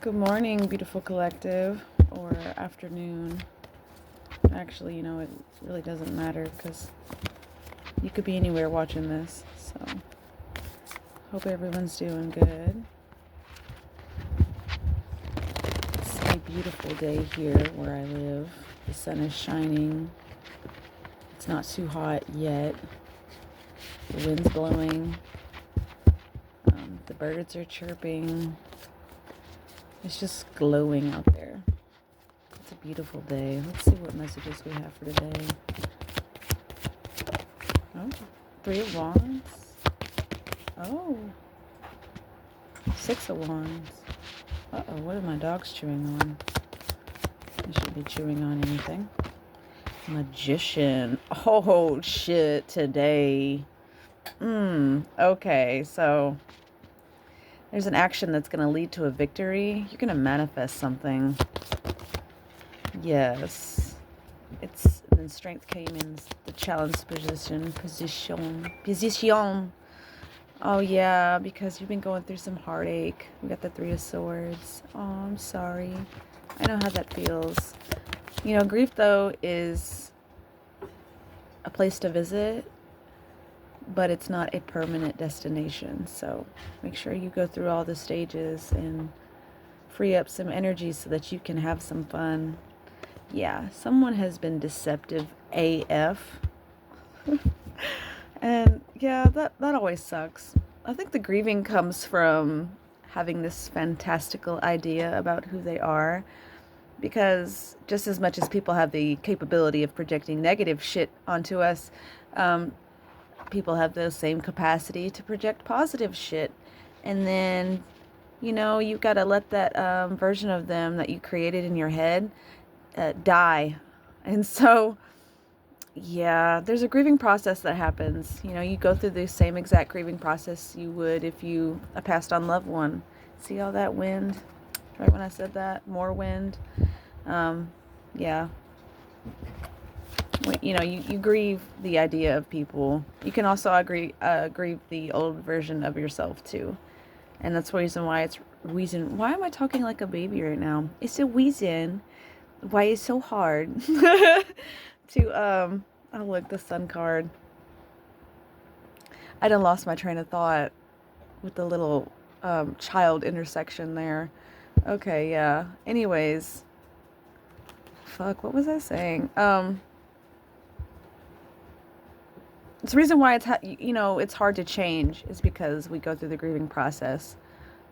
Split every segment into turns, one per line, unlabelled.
Good morning, beautiful collective, or afternoon. Actually, it really doesn't matter because you could be anywhere watching this. So, hope everyone's doing good. It's a beautiful day here where I live. The sun is shining. It's not too hot yet. The wind's blowing. The birds are chirping. It's just glowing out there. It's a beautiful day. Let's see what messages we have for today. Oh, Three of Wands. Oh, Six of Wands. Uh-oh, what are my dogs chewing on? They shouldn't be chewing on anything. Magician. Oh, shit, today. Okay, so there's an action that's going to lead to a victory. You're going to manifest something. Yes. Then strength came in the challenge position. Oh yeah, because you've been going through some heartache. We got the Three of Swords. Oh, I'm sorry. I know how that feels. Grief though is a place to visit, but it's not a permanent destination. So make sure you go through all the stages and free up some energy so that you can have some fun. Yeah, someone has been deceptive AF. And yeah, that always sucks. I think the grieving comes from having this fantastical idea about who they are, because just as much as people have the capability of projecting negative shit onto us, people have the same capacity to project positive shit. And then, you've got to let that version of them that you created in your head die. And so yeah, there's a grieving process that happens. You go through the same exact grieving process you would if you a passed on loved one. See all that wind? Right when I said that, more wind. Yeah. You grieve the idea of people. You can also grieve the old version of yourself too. And that's the reason why it's reason. Why am I talking like a baby right now? It's a reason why it's so hard to oh look, the sun card. I done lost my train of thought with the little child intersection there. Okay, yeah. Anyways, fuck, what was I saying? It's the reason why it's hard to change is because we go through the grieving process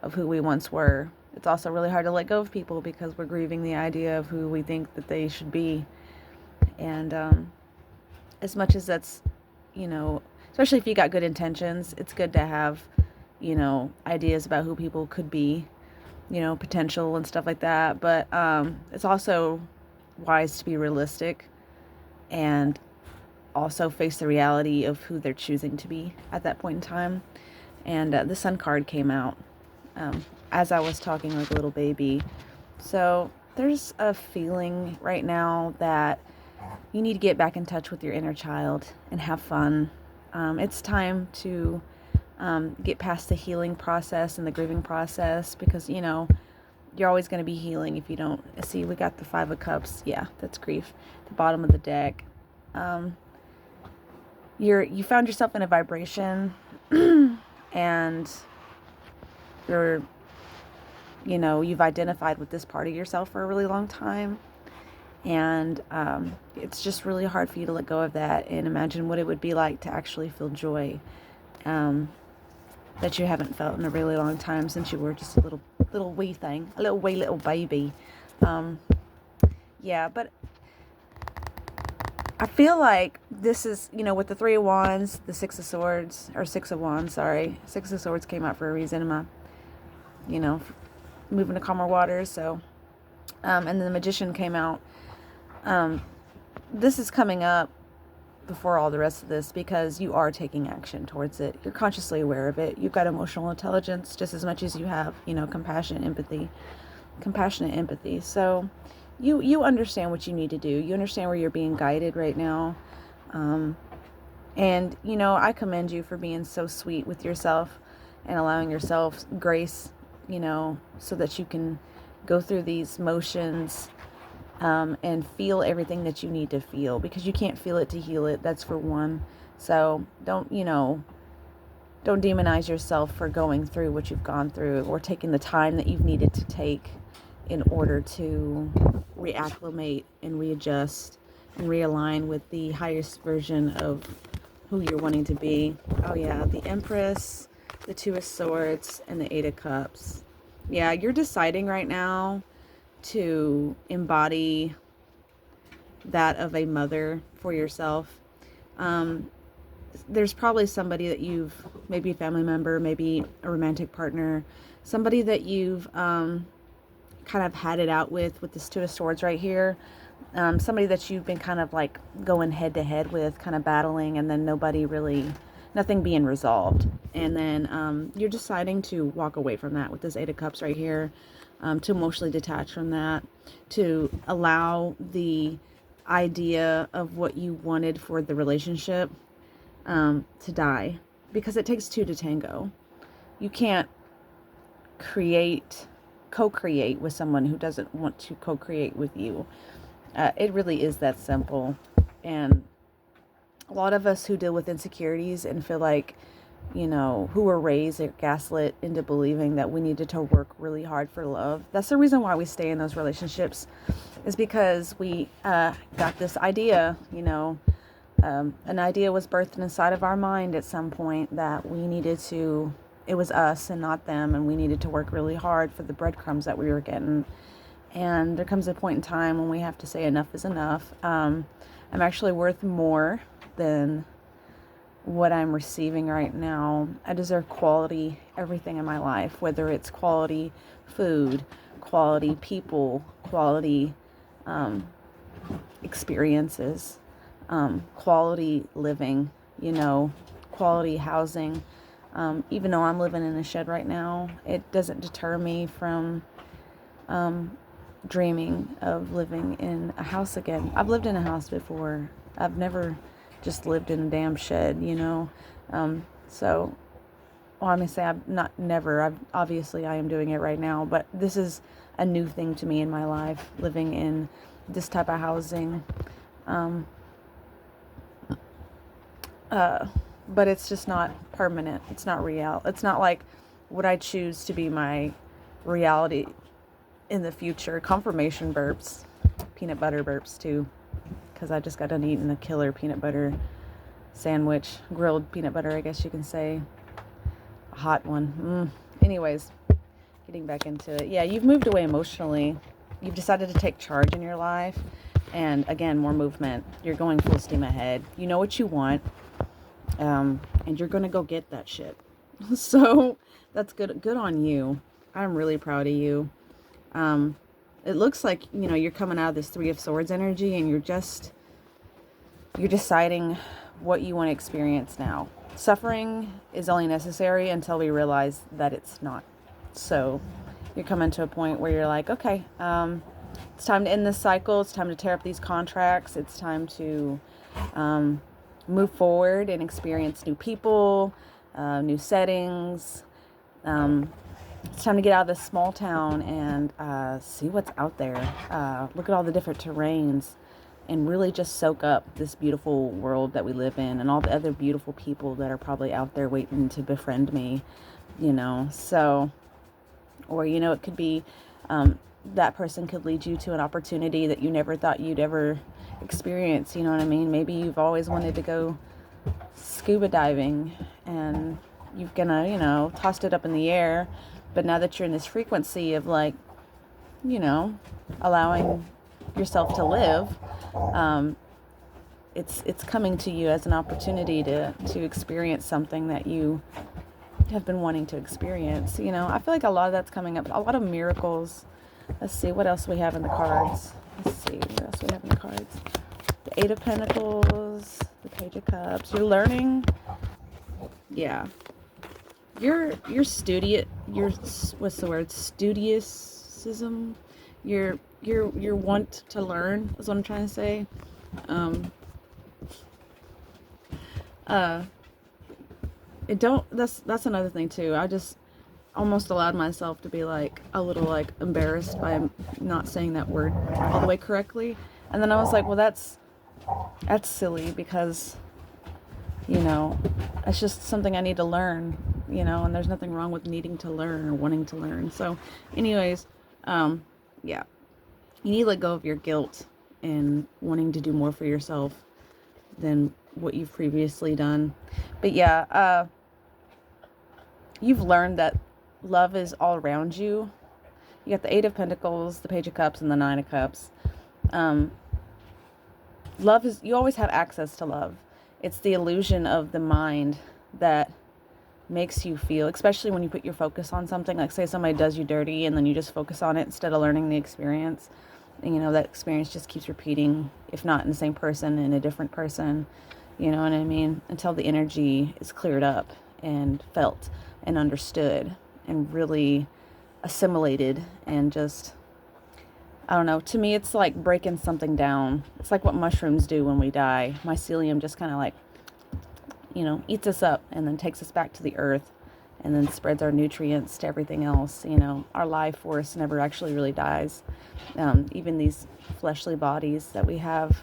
of who we once were. It's also really hard to let go of people because we're grieving the idea of who we think that they should be. And as much as that's, especially if you got good intentions, it's good to have, ideas about who people could be, potential and stuff like that. But it's also wise to be realistic and also face the reality of who they're choosing to be at that point in time. And the Sun card came out as I was talking like a little baby. So there's a feeling right now that you need to get back in touch with your inner child and have fun. It's time to get past the healing process and the grieving process because, you're always going to be healing if you don't. See, we got the Five of Cups. Yeah, that's grief. The bottom of the deck. You found yourself in a vibration and you've identified with this part of yourself for a really long time. And it's just really hard for you to let go of that and imagine what it would be like to actually feel joy that you haven't felt in a really long time since you were just a little wee thing, a little wee little baby. Yeah, but I feel like this is, with the Three of Wands, the Six of Wands, sorry. Six of Swords came out for a reason. Am I, moving to calmer waters, so. And then the Magician came out. This is coming up before all the rest of this because you are taking action towards it. You're consciously aware of it. You've got emotional intelligence just as much as you have, compassionate empathy. So you understand what you need to do. You understand where you're being guided right now. And, I commend you for being so sweet with yourself and allowing yourself grace, so that you can go through these motions, and feel everything that you need to feel, because you can't feel it to heal it. That's for one. So don't demonize yourself for going through what you've gone through, or taking the time that you've needed to take in order to reacclimate and readjust and realign with the highest version of who you're wanting to be. Oh yeah, the Empress, the Two of Swords, and the Eight of Cups. Yeah, you're deciding right now to embody that of a mother for yourself. There's probably somebody that maybe a family member, maybe a romantic partner, somebody that you've kind of had it out with this Two of Swords right here. Somebody that you've been kind of like going head to head with, kind of battling, and then nothing being resolved. And then you're deciding to walk away from that with this Eight of Cups right here, to emotionally detach from that, to allow the idea of what you wanted for the relationship to die, because it takes two to tango. You can't co-create with someone who doesn't want to co-create with you. It really is that simple. And a lot of us who deal with insecurities and feel like, who were raised or gaslit into believing that we needed to work really hard for love. That's the reason why we stay in those relationships, is because we got this idea, an idea was birthed inside of our mind at some point that it was us and not them, and we needed to work really hard for the breadcrumbs that we were getting. And there comes a point in time when we have to say enough is enough. I'm actually worth more than what I'm receiving right now. I deserve quality everything in my life, whether it's quality food, quality people, quality experiences, quality living, quality housing. Even though I'm living in a shed right now, it doesn't deter me from dreaming of living in a house again. I've lived in a house before. I've never just lived in a damn shed, so, well, I'm gonna say I've not never. Obviously I am doing it right now, but this is a new thing to me in my life, living in this type of housing. But it's just not permanent. It's not real. It's not like what I choose to be my reality in the future. Confirmation burps, peanut butter burps too, because I just got done eating a killer peanut butter sandwich, grilled peanut butter, I guess you can say, a hot one. Anyways, getting back into it. Yeah, you've moved away emotionally. You've decided to take charge in your life, and again, more movement. You're going full steam ahead. You know what you want, and you're gonna go get that shit. So that's good on you. I'm really proud of you. It looks like, you're coming out of this Three of Swords energy, and you're deciding what you want to experience now. Suffering is only necessary until we realize that it's not. So you're coming to a point where you're like, okay, it's time to end this cycle. It's time to tear up these contracts. It's time to move forward and experience new people, new settings. It's time to get out of this small town and see what's out there. Look at all the different terrains and really just soak up this beautiful world that we live in, and all the other beautiful people that are probably out there waiting to befriend me, So, or, it could be that person could lead you to an opportunity that you never thought you'd ever experience. You know what I mean? Maybe you've always wanted to go scuba diving, and you've gonna, tossed it up in the air. But now that you're in this frequency of like, allowing yourself to live, it's coming to you as an opportunity to experience something that you have been wanting to experience. I feel like a lot of that's coming up. A lot of miracles. Let's see what else we have in the cards. Let's see what else we have in the cards. The Eight of Pentacles, the Page of Cups. You're learning. Yeah. You're studious. What's the word? Studiousism. You're want to learn is what I'm trying to say. That's another thing too. almost allowed myself to be like a little like embarrassed by not saying that word all the way correctly. And then I was like, well, that's silly because, you know, it's just something I need to learn, you know, and there's nothing wrong with needing to learn or wanting to learn. So anyways, yeah, you need to let go of your guilt and wanting to do more for yourself than what you've previously done. But yeah, you've learned that love is all around you. You got the Eight of Pentacles, the Page of Cups, and the Nine of Cups. Love is, you always have access to love. It's the illusion of the mind that makes you feel, especially when you put your focus on something, like say somebody does you dirty and then you just focus on it instead of learning the experience. And, you know, that experience just keeps repeating, if not in the same person, in a different person, you know what I mean? Until the energy is cleared up and felt and understood and really assimilated and just, I don't know. To me, it's like breaking something down. It's like what mushrooms do when we die. Mycelium just kind of like, you know, eats us up and then takes us back to the earth and then spreads our nutrients to everything else. You know, our life force never actually really dies. Even these fleshly bodies that we have,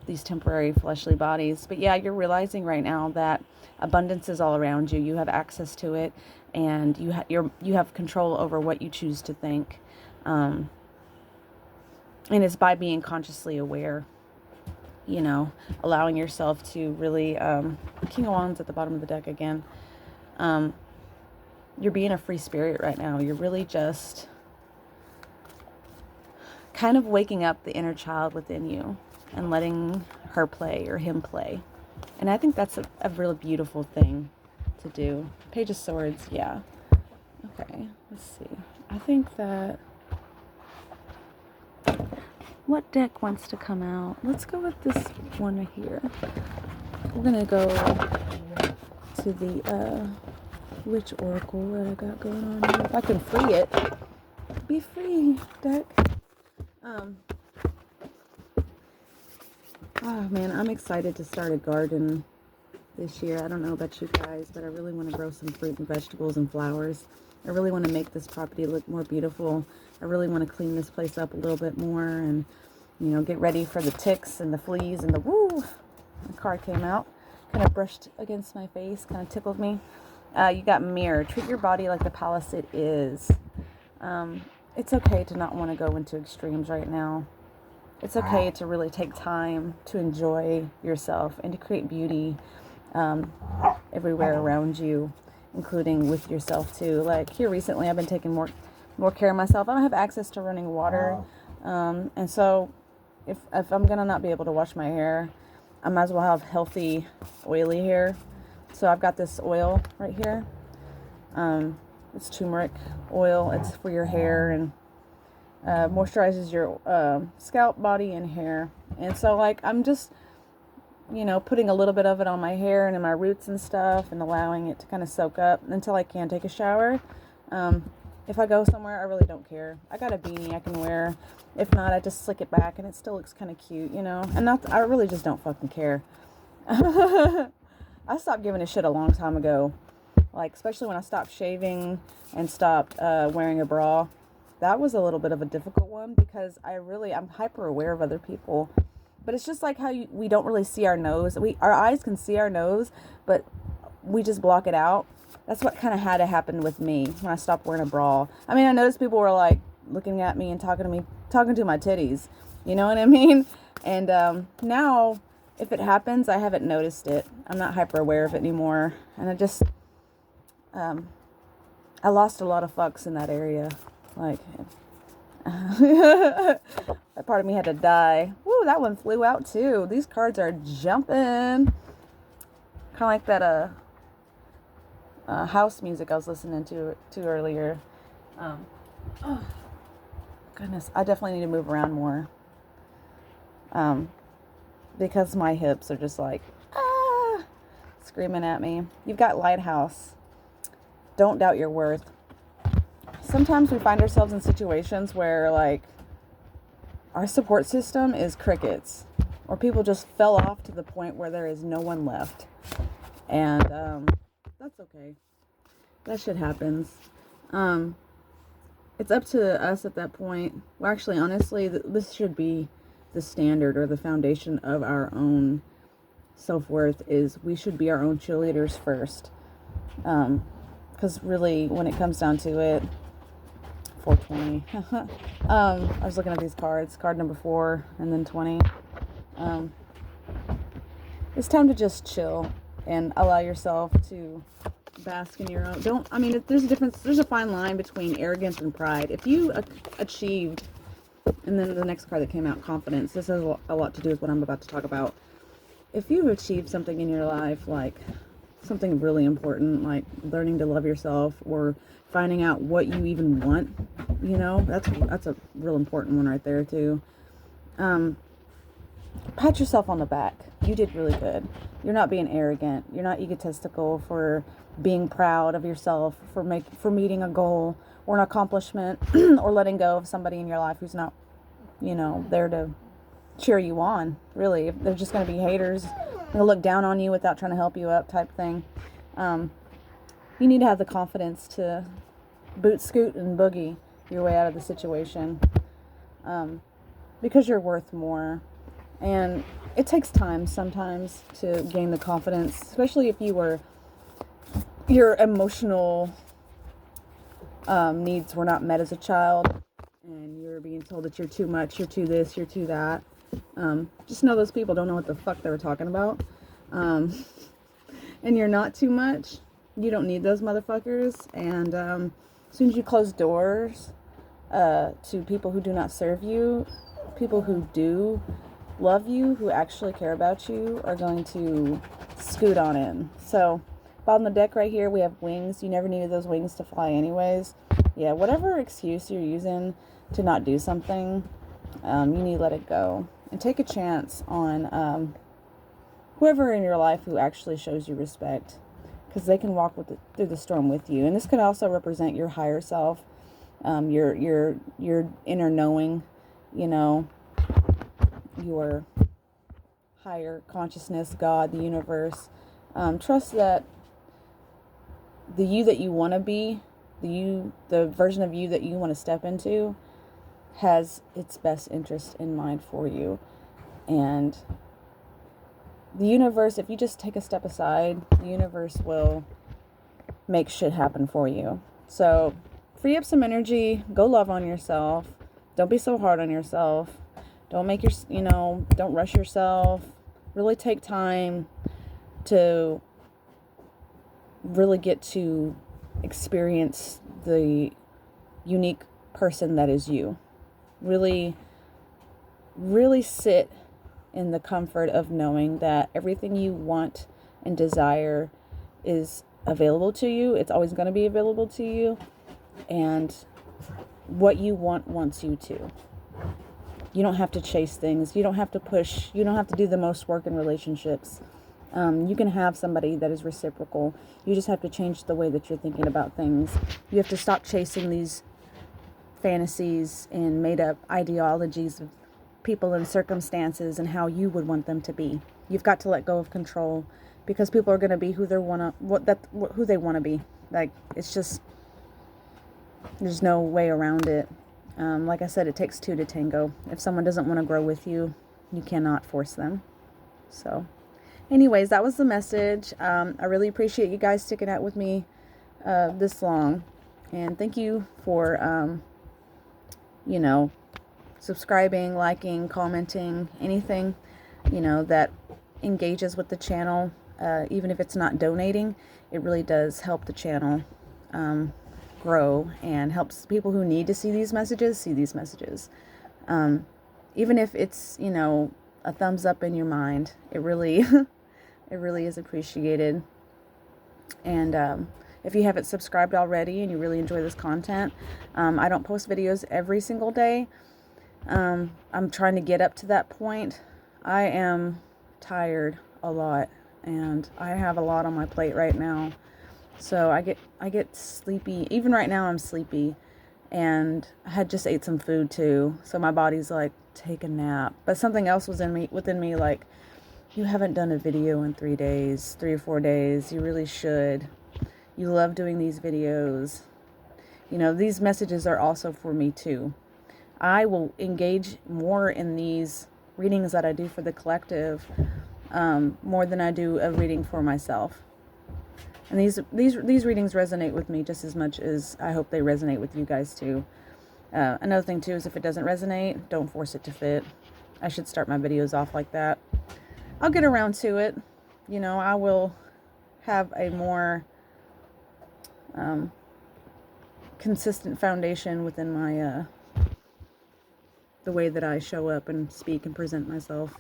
these temporary fleshly bodies. But yeah, you're realizing right now that abundance is all around you. You have access to it, and you have control over what you choose to think. And it's by being consciously aware, you know, allowing yourself to really, King of Wands at the bottom of the deck again. You're being a free spirit right now. You're really just kind of waking up the inner child within you and letting her play or him play. And I think that's a really beautiful thing to do. Page of Swords, yeah. Okay, let's see. I think that... what deck wants to come out? Let's go with this one right here. We're going to go to the Witch Oracle that I got going on here. If I can free it. Be free, deck. Oh man, I'm excited to start a garden this year. I don't know about you guys, but I really want to grow some fruit and vegetables and flowers. I really want to make this property look more beautiful. I really want to clean this place up a little bit more and, you know, get ready for the ticks and the fleas and the woo. The card came out, kind of brushed against my face, kind of tickled me. You got Mirror. Treat your body like the palace it is. It's okay to not want to go into extremes right now. It's okay to really take time to enjoy yourself and to create beauty everywhere around you, including with yourself too. Like here recently, I've been taking more care of myself. I don't have access to running water, and so if I'm gonna not be able to wash my hair, I might as well have healthy, oily hair. So I've got this oil right here. It's turmeric oil. It's for your hair and moisturizes your scalp, body, and hair. And so like I'm just, you know, putting a little bit of it on my hair and in my roots and stuff and allowing it to kind of soak up until I can take a shower. If I go somewhere, I really don't care. I got a beanie I can wear. If not, I just slick it back and it still looks kind of cute, you know. And I really just don't fucking care. I stopped giving a shit a long time ago. Like, especially when I stopped shaving and stopped wearing a bra. That was a little bit of a difficult one because I'm hyper aware of other people. But it's just like how we don't really see our nose. Our eyes can see our nose, but we just block it out. That's what kind of had to happen with me when I stopped wearing a bra. I mean, I noticed people were like looking at me and talking to my titties. You know what I mean? And now, if it happens, I haven't noticed it. I'm not hyper aware of it anymore. And I lost a lot of fucks in that area. Like, that part of me had to die. Woo, that one flew out too. These cards are jumping. Kind of like that house music I was listening to earlier. Oh, goodness, I definitely need to move around more. Because my hips are just like, screaming at me. You've got Lighthouse. Don't doubt your worth. Sometimes we find ourselves in situations where, like, our support system is crickets. Or people just fell off to the point where there is no one left. And, that's okay. That shit happens. Um, it's up to us at that point. Well, actually, honestly, this should be the standard or the foundation of our own self-worth. Is we should be our own cheerleaders first. Because really, when it comes down to it, 420. I was looking at these cards, card number 4 and then 20. Um, it's time to just chill and allow yourself to bask in your own. There's a difference. There's a fine line between arrogance and pride. If you achieved, and then the next card that came out, confidence. This has a lot to do with what I'm about to talk about. If you've achieved something in your life, like something really important, like learning to love yourself or finding out what you even want, that's a real important one right there too. Pat yourself on the back. You did really good. You're not being arrogant. You're not egotistical for being proud of yourself, for meeting a goal or an accomplishment or letting go of somebody in your life who's not, there to cheer you on. Really, if they're just going to be haters, they'll look down on you without trying to help you up type thing. You need to have the confidence to boot, scoot, and boogie your way out of the situation, because you're worth more. And it takes time sometimes to gain the confidence, especially if your emotional needs were not met as a child and you're being told that you're too much, you're too this, you're too that. Just know those people don't know what the fuck they were talking about. And you're not too much. You don't need those motherfuckers. And as soon as you close doors to people who do not serve you, people who do love you, who actually care about you, are going to scoot on in. So, bottom of the deck right here, we have wings. You never needed those wings to fly anyways. Yeah, whatever excuse you're using to not do something, you need to let it go. And take a chance on whoever in your life who actually shows you respect, because they can walk through the storm with you. And this could also represent your higher self, your inner knowing, your higher consciousness, God, the universe. Trust that the you that you want to be, the version of you that you want to step into, has its best interest in mind for you. And the universe, if you just take a step aside, the universe will make shit happen for you. So free up some energy, go love on yourself. Don't be so hard on yourself. Don't don't rush yourself. Really take time to really get to experience the unique person that is you. Really, really sit in the comfort of knowing that everything you want and desire is available to you. It's always going to be available to you. And what you want wants you to. You don't have to chase things. You don't have to push. You don't have to do the most work in relationships. You can have somebody that is reciprocal. You just have to change the way that you're thinking about things. You have to stop chasing these fantasies and made up ideologies of people and circumstances and how you would want them to be. You've got to let go of control, because people are going to be who they want to be. Like, it's just, there's no way around it. Like I said, it takes two to tango. If someone doesn't want to grow with you, you cannot force them. So anyways, that was the message. I really appreciate you guys sticking out with me this long. And thank you for, subscribing, liking, commenting, anything, that engages with the channel. Even if it's not donating, it really does help the channel grow and helps people who need to see these messages. Even if it's, a thumbs up in your mind, it really, it really is appreciated. And if you haven't subscribed already and you really enjoy this content, I don't post videos every single day. I'm trying to get up to that point. I am tired a lot, and I have a lot on my plate right now. So I get sleepy. Even right now I'm sleepy, and I had just ate some food too. So my body's like, take a nap. But something else was within me like, you haven't done a video in 3 or 4 days. You really should. You love doing these videos. You know, these messages are also for me too. I will engage more in these readings that I do for the collective, more than I do a reading for myself. And these readings resonate with me just as much as I hope they resonate with you guys too. Another thing too is if it doesn't resonate, don't force it to fit. I should start my videos off like that. I'll get around to it. You know, I will have a more consistent foundation within my the way that I show up and speak and present myself.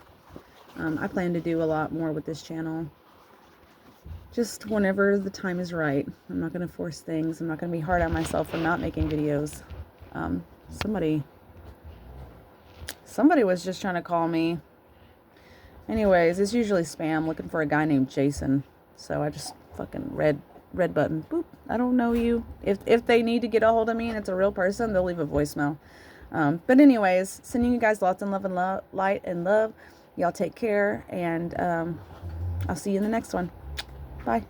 I plan to do a lot more with this channel. Just whenever the time is right. I'm not going to force things. I'm not going to be hard on myself for not making videos. Somebody was just trying to call me. Anyways, it's usually spam looking for a guy named Jason. So I just fucking red button. Boop. I don't know you. If they need to get a hold of me and it's a real person, they'll leave a voicemail. But anyways, sending you guys lots of love and light and love. Y'all take care, and I'll see you in the next one. Bye.